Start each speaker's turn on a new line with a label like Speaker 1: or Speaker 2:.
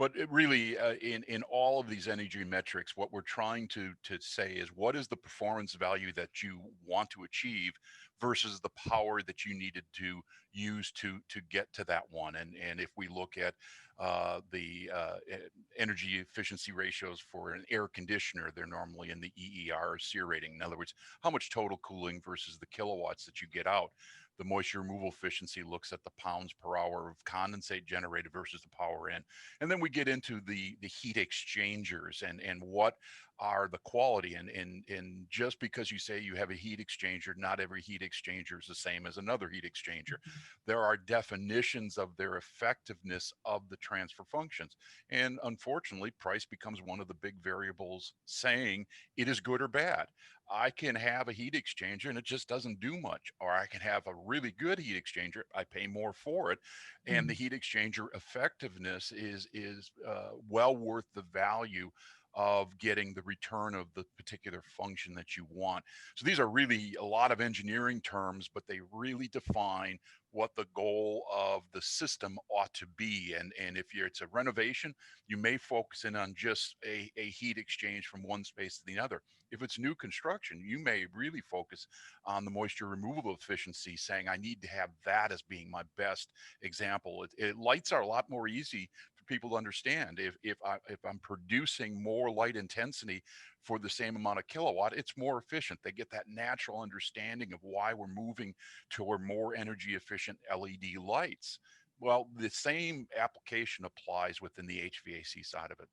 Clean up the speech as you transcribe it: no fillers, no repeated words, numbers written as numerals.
Speaker 1: But it really, in all of these energy metrics, what we're trying to say is what is the performance value that you want to achieve versus the power that you needed to use to get to that one. And if we look at the energy efficiency ratios for an air conditioner, they're normally in the EER SEER rating. In other words, how much total cooling versus the kilowatts that you get out. The moisture removal efficiency looks at the pounds per hour of condensate generated versus the power in. And then we get into the heat exchangers and what are the quality. And just because you say you have a heat exchanger, not every heat exchanger is the same as another heat exchanger. There are definitions of their effectiveness of the transfer functions. And unfortunately, price becomes one of the big variables saying it is good or bad. I can have a heat exchanger and it just doesn't do much, or I can have a really good heat exchanger. I pay more for it, and the
Speaker 2: Mm.
Speaker 1: heat exchanger effectiveness is well worth the value of getting the return of the particular function that you want. So these are really a lot of engineering terms, but they really define what the goal of the system ought to be. And if you're it's a renovation, you may focus in on just a heat exchange from one space to the other. If it's new construction, you may really focus on the moisture removal efficiency, saying I need to have that as being my best example. Lights are a lot more easy for people to understand. If I'm producing more light intensity for the same amount of kilowatt, it's more efficient. They get that natural understanding of why we're moving toward more energy efficient LED lights. Well, the same application applies within the HVAC side of it.